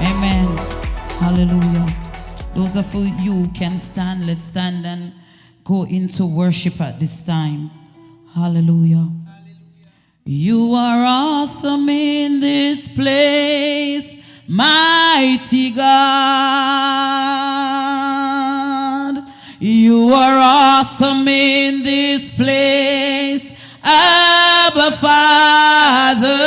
Amen. Hallelujah. Those of you who can stand, let's stand and go into worship at this time. Hallelujah. You are awesome in this place, mighty God. You are awesome in this place, Abba Father.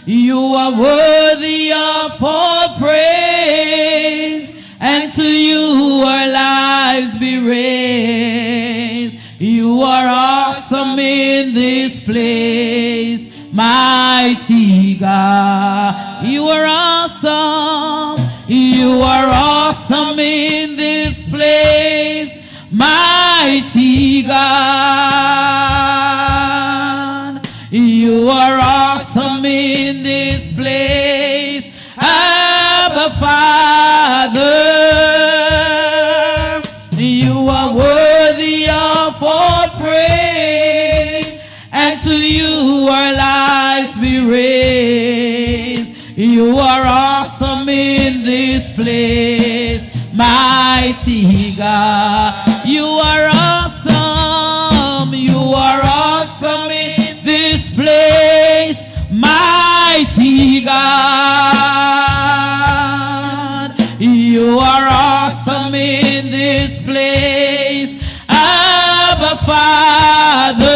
You are worthy of all praise, and to you our lives be raised. You are awesome in this place, mighty God. You are awesome. You are awesome in this place, mighty God. You are awesome in this place, Abba Father. You are worthy of all praise, and to you our lives be raised. You are awesome in this place, mighty God. You are awesome. You are awesome in this place, mighty God. You are awesome in this place, Abba Father.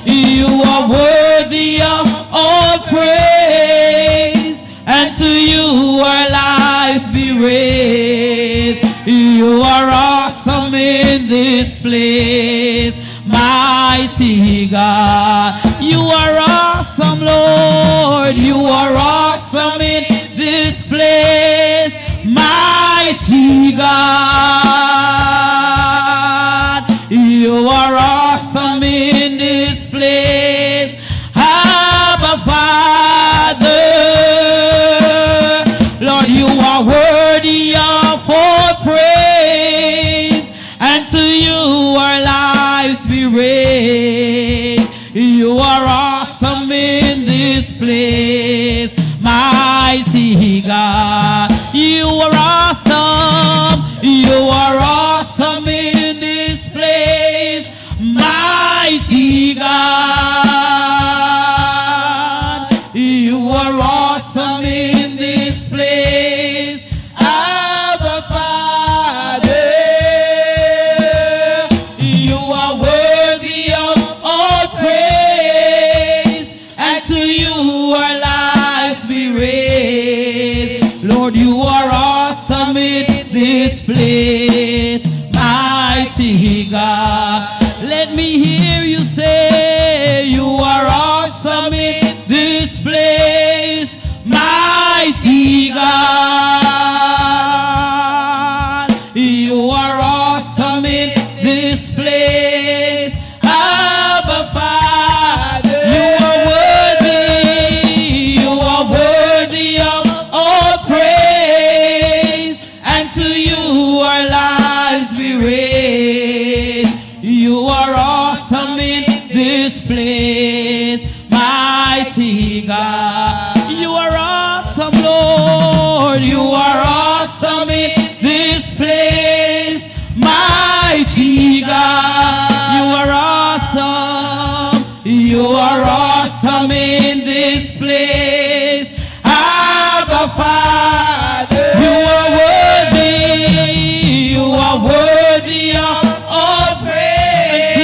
You are worthy of all praise, and to you our lives be raised. You are awesome in this place, mighty God. You are awesome, Lord. You are awesome in this place, mighty God. You are awesome in this place, Abba Father. Lord, you are worthy of all praise, and to you our lives be raised. You are awesome in this place, mighty God. You are awesome. You are awesome in this place, mighty God. You are awesome in this place, Abba Father. You are worthy of all praise, and to you our lives be raised. Lord, you are awesome in this place, mighty God. Let me hear you say, you are awesome in this place, mighty God. You are awesome in this place, Abba Father. You are worthy of all praise, and to you our lives be raised. You are awesome in this place, mighty God. You are awesome, Lord. You are awesome in this place, mighty God. You are awesome. You are awesome in this place, Abba Father. You are worthy. You are worthy of all praise,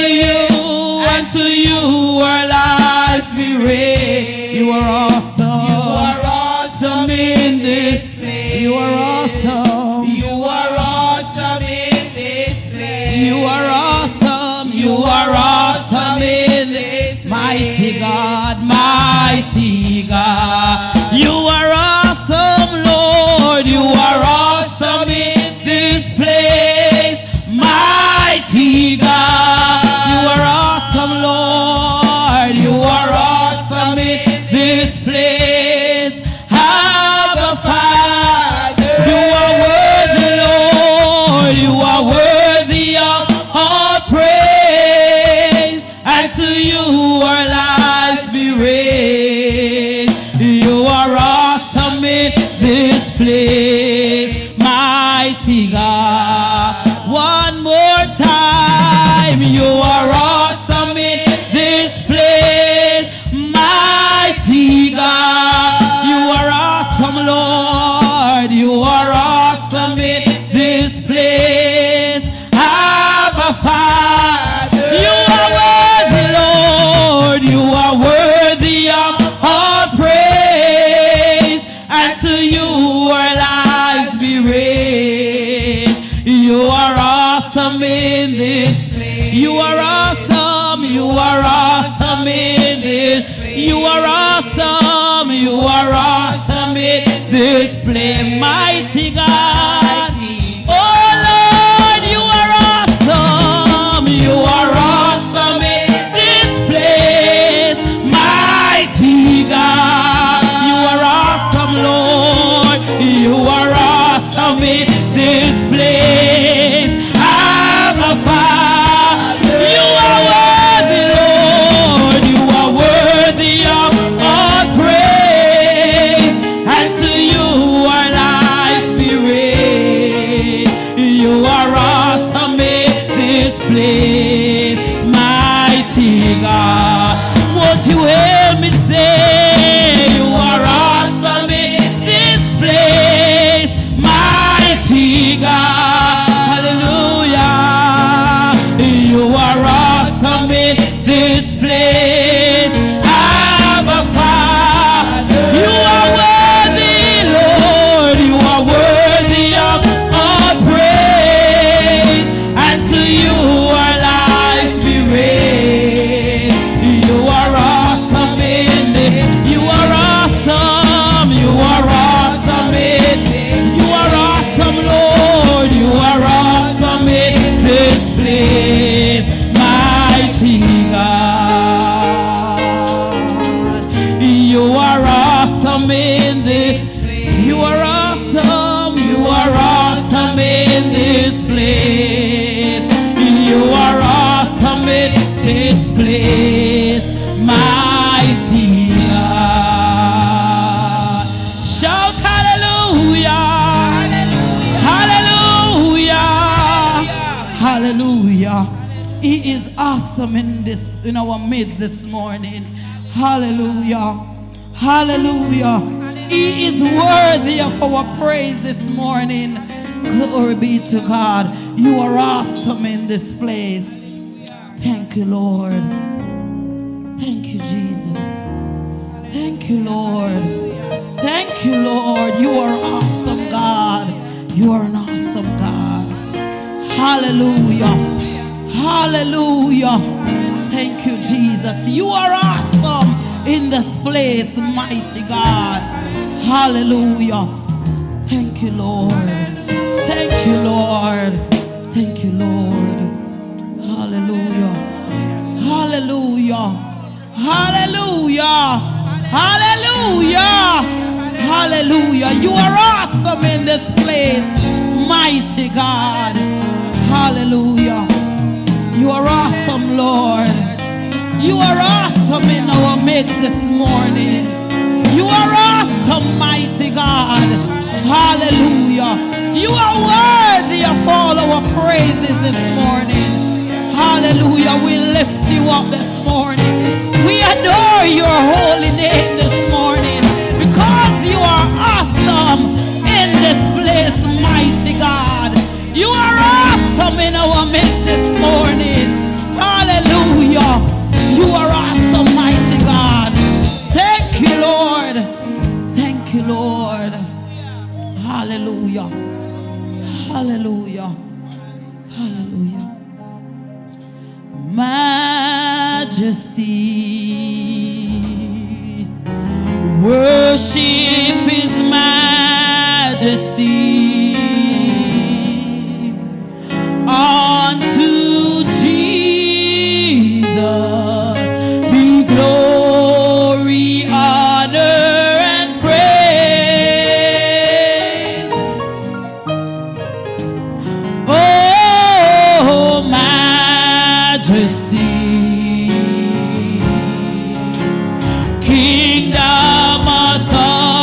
and to you our lives be raised. You are awesome. You are awesome in this place. You are awesome. You are awesome in this place. You are awesome. You are awesome in this place. Mighty God, mighty God. You are awesome, Lord. You are awesome in this place, mighty God. You are awesome, Lord. You are awesome in this place, Abba Father. You are worthy, Lord. You are worthy of all praise, and to you our lives be raised. place, mighty God. One more time, you are awesome in this place, mighty God. You are awesome, Lord. You are awesome in this place, Abba Father. You are worthy, Lord. You are worthy of all praise, and to you our lives be raised. You are awesome in this place. You are awesome. You are awesome in this. You are awesome. You are awesome in this place, mighty God. Oh Lord, you are awesome. You are awesome in this place, mighty God. You are awesome, Lord. You are awesome in this place, Abba Father. You are worthy, Lord. You are worthy of all praise, and to you our lives be raised. You are awesome in this place, mighty God. Won't you hear me say, you are awesome in this place, mighty God. Hallelujah. You are awesome in this place, Abba Father. You are worthy, Lord. You are worthy of all praise, and to you our lives be raised. You are awesome in this. You are awesome. You are awesome in this. You are awesome, Lord. You are awesome in this place, mighty God. You are awesome in this. You are awesome. You are awesome in this place. You are awesome in this place, mighty God. Shout hallelujah. Hallelujah. Hallelujah. He is awesome in our midst this morning. Hallelujah. Hallelujah. He is worthy of our praise this morning. Glory be to God. You are awesome in this place. Thank you, Lord. Thank you, Jesus. Thank you, Lord. Thank you, Lord. You are awesome, God. You are an awesome God. Hallelujah. Hallelujah. Thank you, Jesus. You are awesome in this place, mighty God. Hallelujah. Thank you, Lord. Thank you, Lord. Thank you, Lord. Hallelujah. Hallelujah. Hallelujah. Hallelujah. Hallelujah. You are awesome in this place, mighty God. Hallelujah. You are awesome, Lord. You are awesome in our midst this morning. You are awesome, mighty God. Hallelujah. You are worthy of all our praises this morning. Hallelujah. We lift you up this morning. We adore your holy name this morning because you are awesome in this place, mighty God. You are awesome in our midst this morning. Hallelujah. You are awesome, mighty God. Thank you, Lord. Thank you, Lord. Hallelujah. Hallelujah. Hallelujah. Majesty. Worship His majesty. Unto Jesus be glory, honor, and praise. Oh, majesty, kingdom, authority,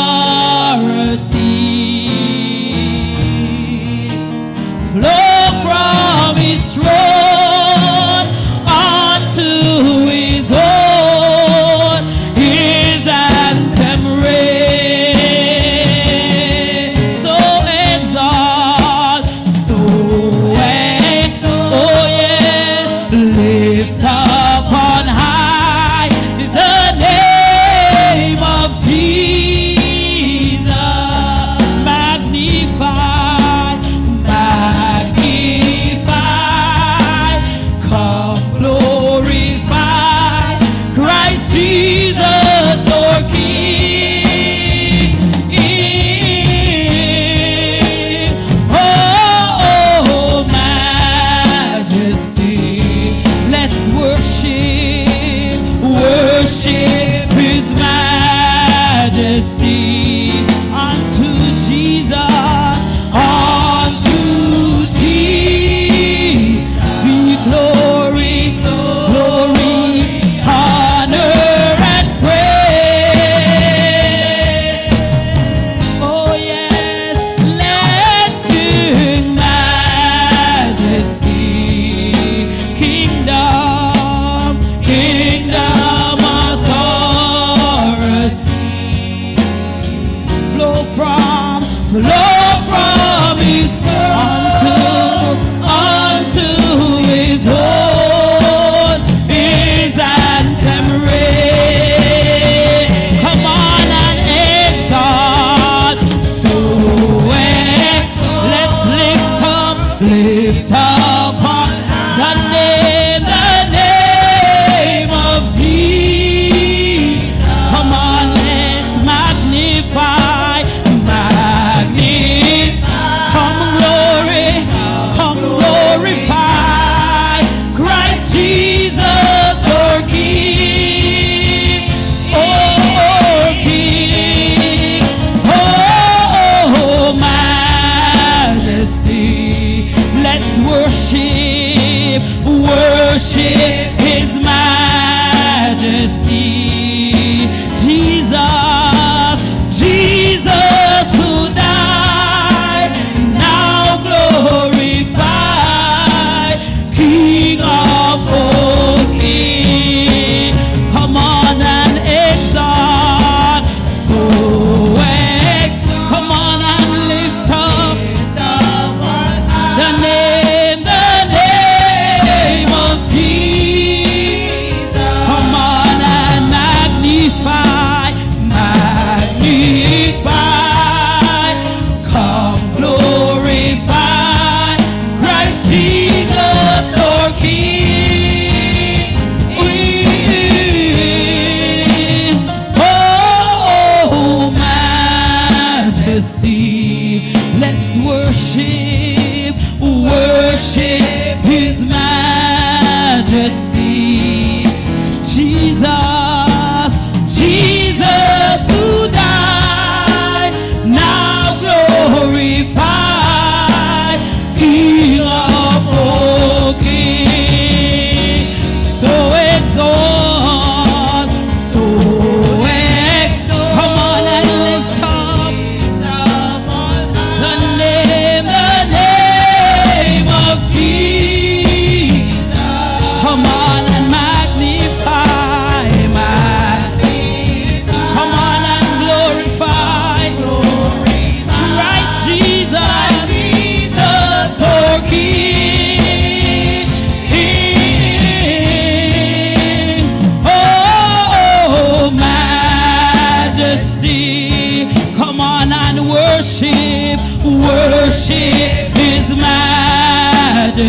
majesty. Come on and worship, worship His majesty.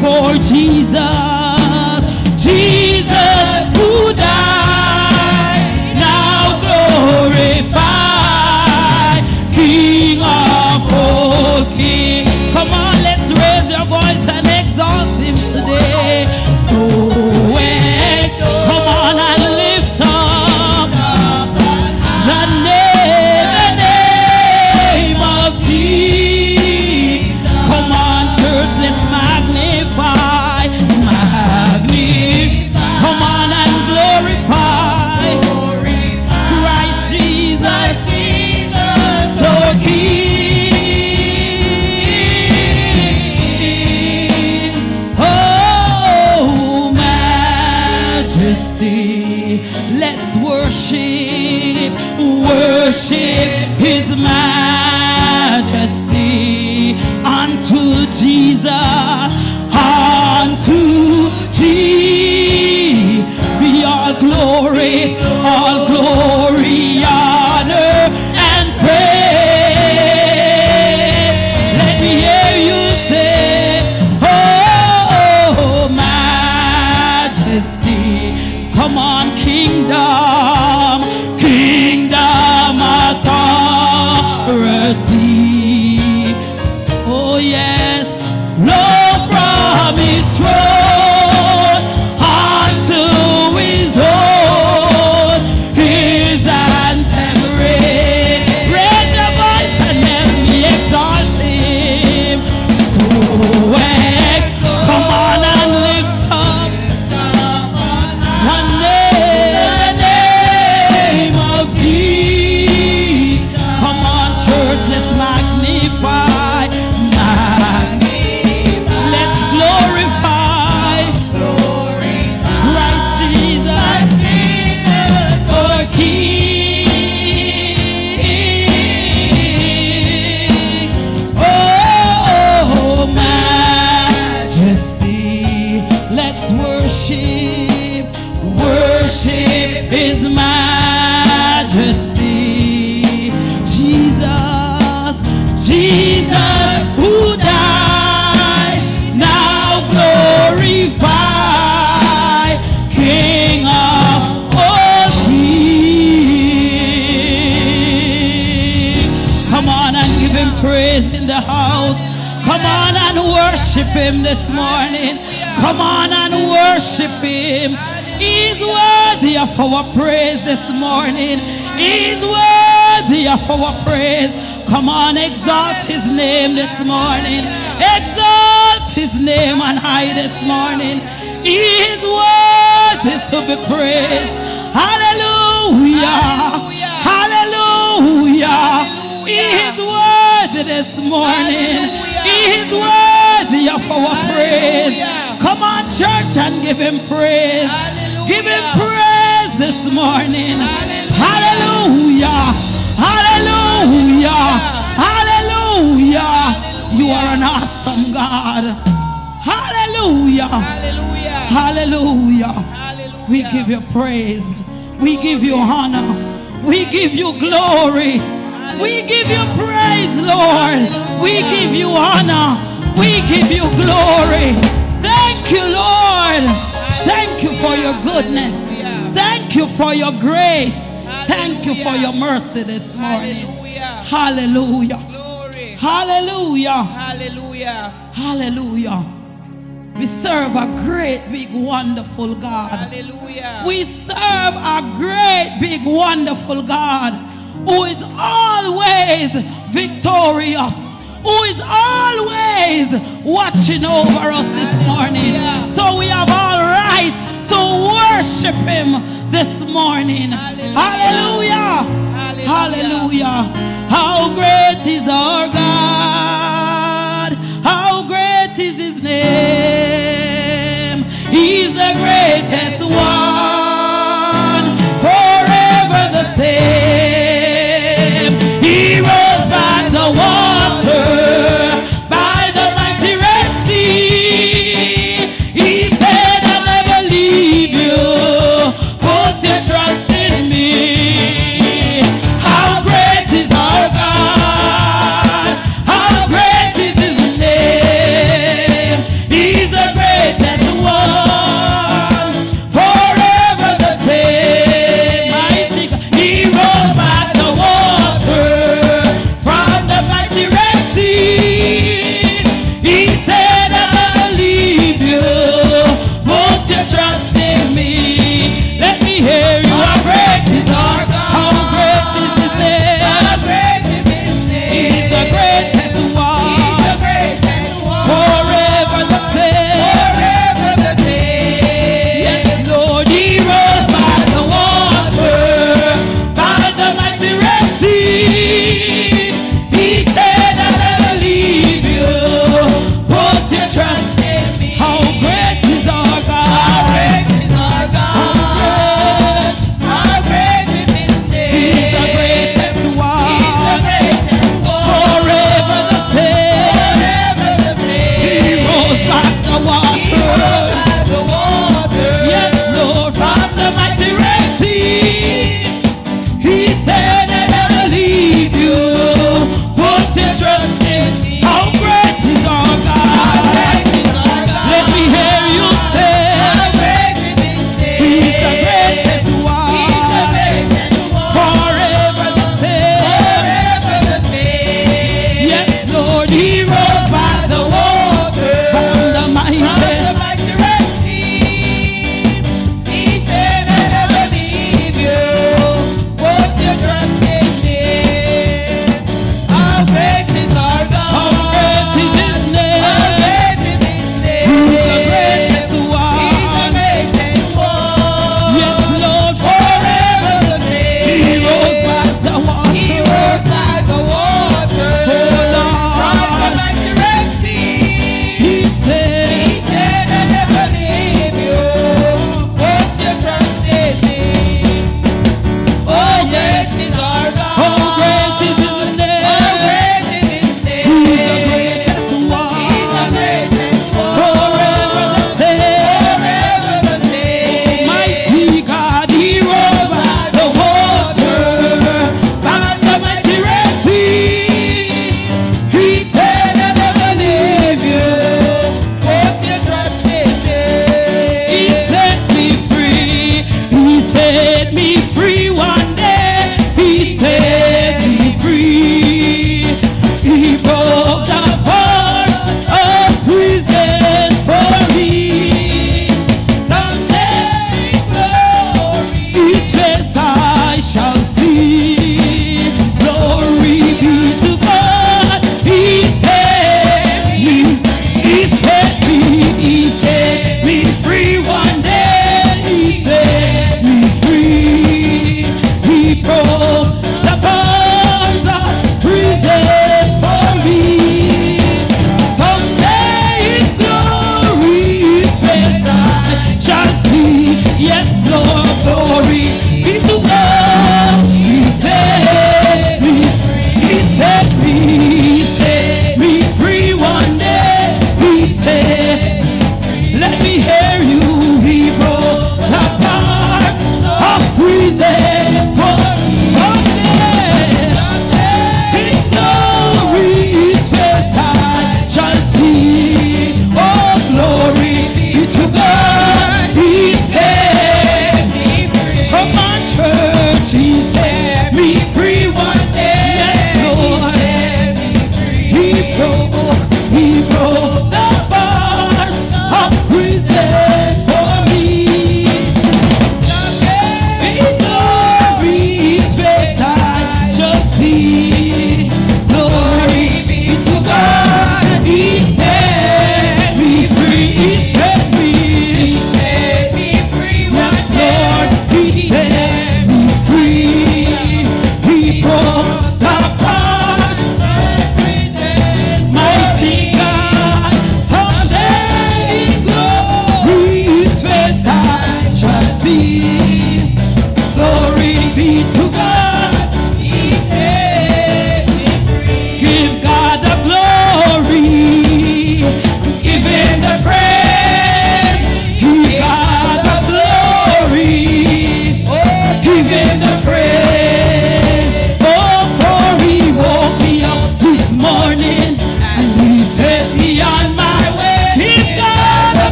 For Jesus, Jesus who died, now glorified, King of all kings. Come on, let's raise your voice and exalt Him today. So come on and lift up the name of Jesus. Come on, church, let's magnify, come on and glorify Christ Jesus, so King. Oh, majesty, let's worship, worship His majesty. Unto Jesus, unto Jesus be all glory, honor, and praise. Let me hear you say, oh, majesty. Come on, kingdom, kingdom authority. Oh yes, flow from His throne unto His own, His anthem reign. Raise your voice and let me exalt Him. So come on and lift up the name of Jesus. Come on, church, let's magnify, let's glorify Christ Jesus, our King. Oh, majesty, let's worship, worship His majesty. Jesus, Jesus who died, now glorified, King of all kings. Come on and give Him praise in the house. Come on and worship Him this morning. Come on and worship Him. He's worthy of our praise this morning. He's worthy of our praise. Come on, exalt His name this morning. Exalt His name on high this morning. He is worthy to be praised. Hallelujah. Hallelujah. He is worthy this morning. He is worthy of our praise. Come on, church, and give Him praise. Give Him praise this morning. Hallelujah. Hallelujah. Hallelujah. You are an awesome God. Hallelujah. Hallelujah. We give you praise. We give you honor. We give you glory. We give you praise, Lord. We give you honor. We give you glory. Thank you, Lord. Thank you for your goodness. Thank you for your grace. Thank you for your mercy this morning. Hallelujah. Hallelujah. Hallelujah. Hallelujah. We serve a great, big, wonderful God. Hallelujah. We serve a great, big, wonderful God who is always victorious, who is always watching over us this morning. So we have all right to worship Him this morning. Hallelujah. Hallelujah. How great is our God? How great is His name? He's the greatest one, forever the same. He rose by the water, by the mighty Red Sea. He said, I'll never leave you, put your trust in me.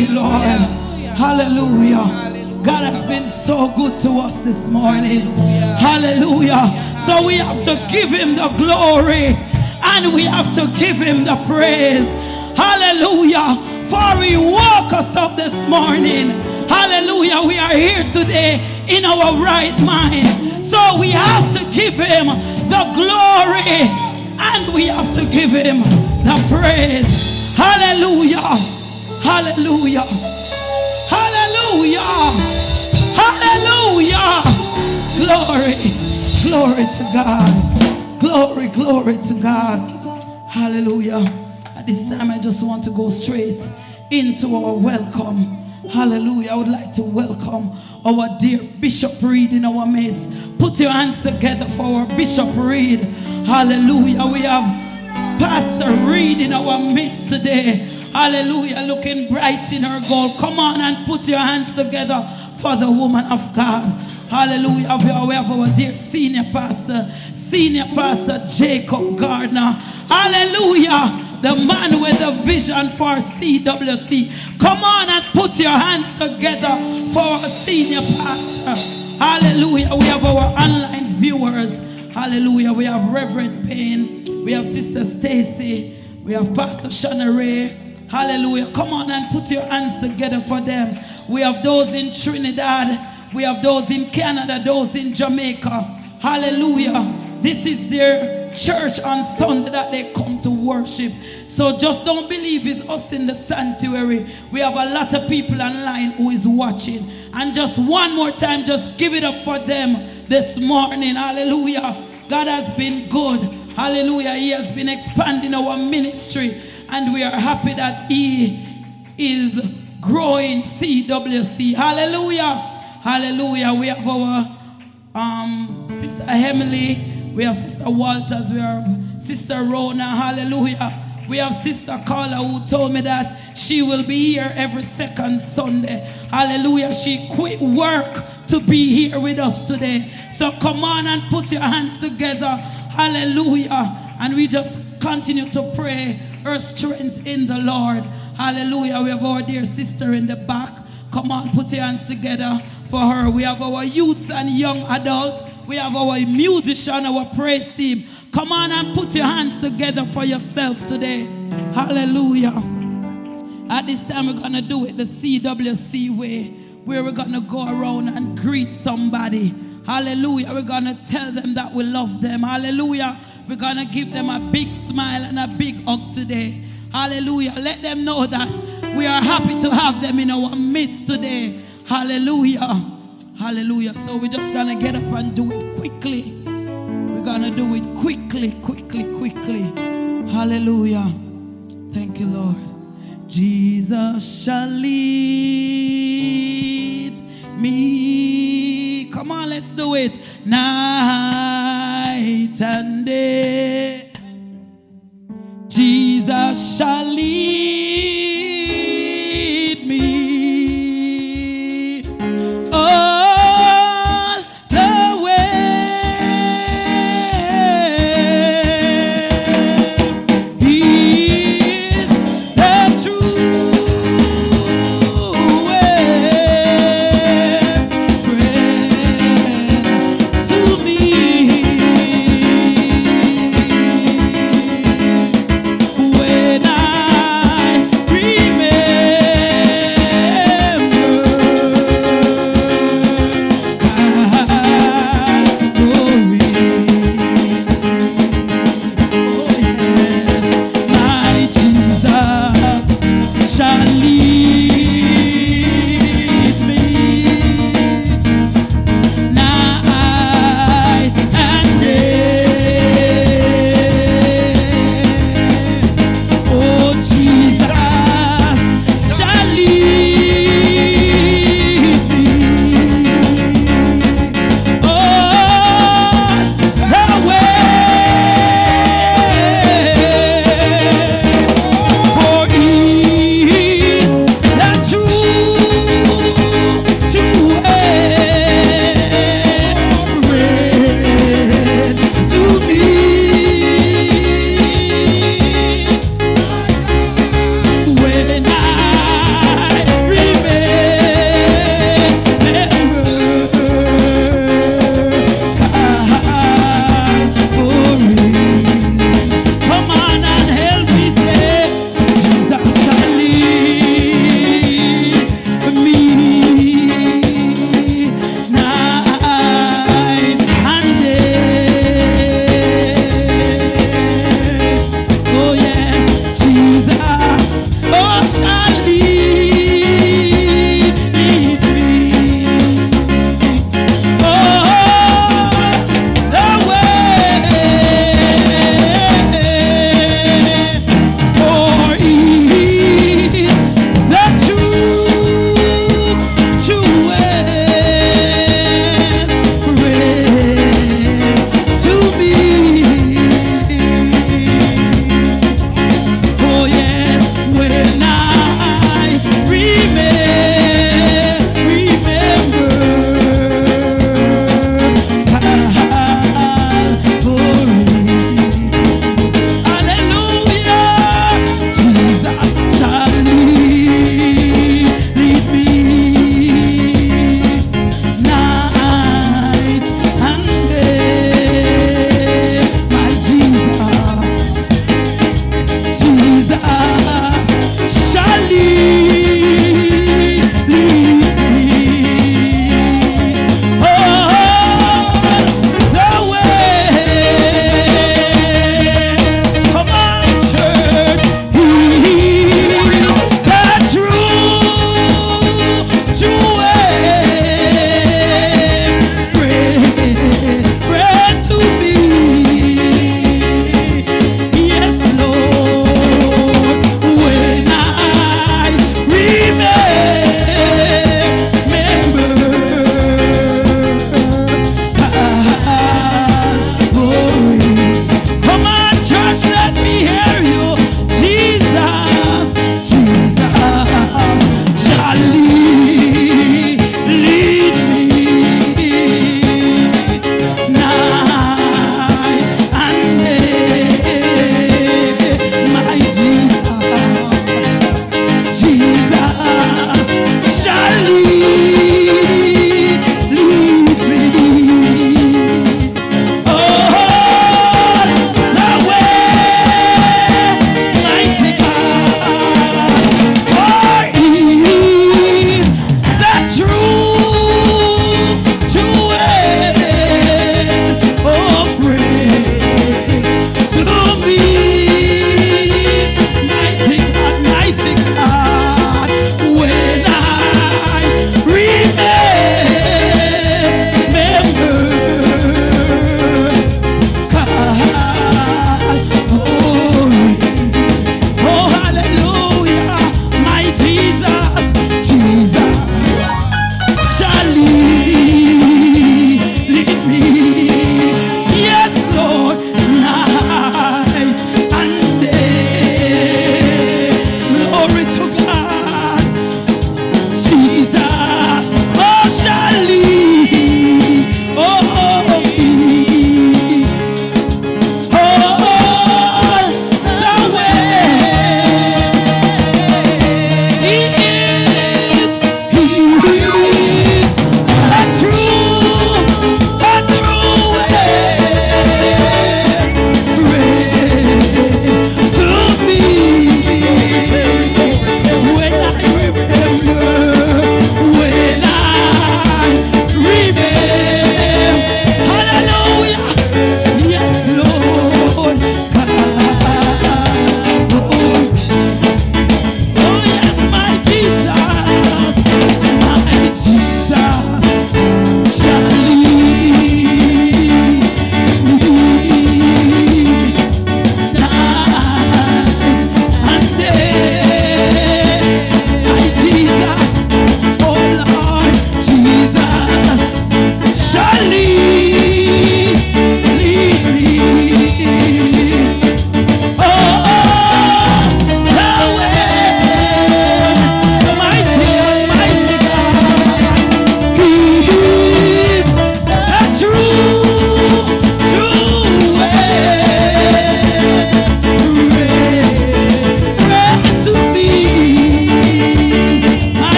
you, Lord. Hallelujah. God has been so good to us this morning. Hallelujah. So we have to give him the glory and we have to give him the praise. Hallelujah. For he woke us up this morning. Hallelujah. We are here today in our right mind. So we have to give him the glory and we have to give him the praise. Hallelujah. Hallelujah. Hallelujah. Hallelujah. Glory. Glory to God. Glory, glory to God. Hallelujah. At this time, I just want to go straight into our welcome. Hallelujah. I would like to welcome our dear Bishop Reid in our midst. Put your hands together for our Bishop Reid. Hallelujah. We have Pastor Reid in our midst today. Hallelujah. Looking bright in her gold. Come on and put your hands together for the woman of God. Hallelujah. We have our dear Senior Pastor Jacob Gardner. Hallelujah. The man with the vision for CWC. Come on and put your hands together for our Senior Pastor. Hallelujah. We have our online viewers. Hallelujah. We have Reverend Payne. We have Sister Stacy. We have Pastor Shana Ray. Hallelujah. Come on and put your hands together for them. We have those in Trinidad. We have those in Canada. Those in Jamaica. Hallelujah. This is their church on Sunday that they come to worship. So just don't believe it's us in the sanctuary. We have a lot of people online who is watching. And just one more time, just give it up for them this morning. Hallelujah. God has been good. Hallelujah. He has been expanding our ministry. And we are happy that he is growing CWC. Hallelujah. Hallelujah. We have our Sister Emily. We have Sister Walters. We have Sister Rona. Hallelujah. We have Sister Carla who told me that she will be here every second Sunday. Hallelujah. She quit work to be here with us today. So come on and put your hands together. Hallelujah. And we just continue to pray her strength in the Lord. Hallelujah. We have our dear sister in the back. Come on, put your hands together for her. We have our youths and young adults. We have our musician, our praise team. Come on and put your hands together for yourself today. Hallelujah. At this time, we're going to do it the CWC way, where we're going to go around and greet somebody. Hallelujah. We're going to tell them that we love them. Hallelujah. We're going to give them a big smile and a big hug today. Hallelujah. Let them know that we are happy to have them in our midst today. Hallelujah. Hallelujah. So we're just going to get up and do it quickly. We're going to do it quickly. Hallelujah. Thank you, Lord. Jesus shall lead me. Come on, let's do it. Night and day.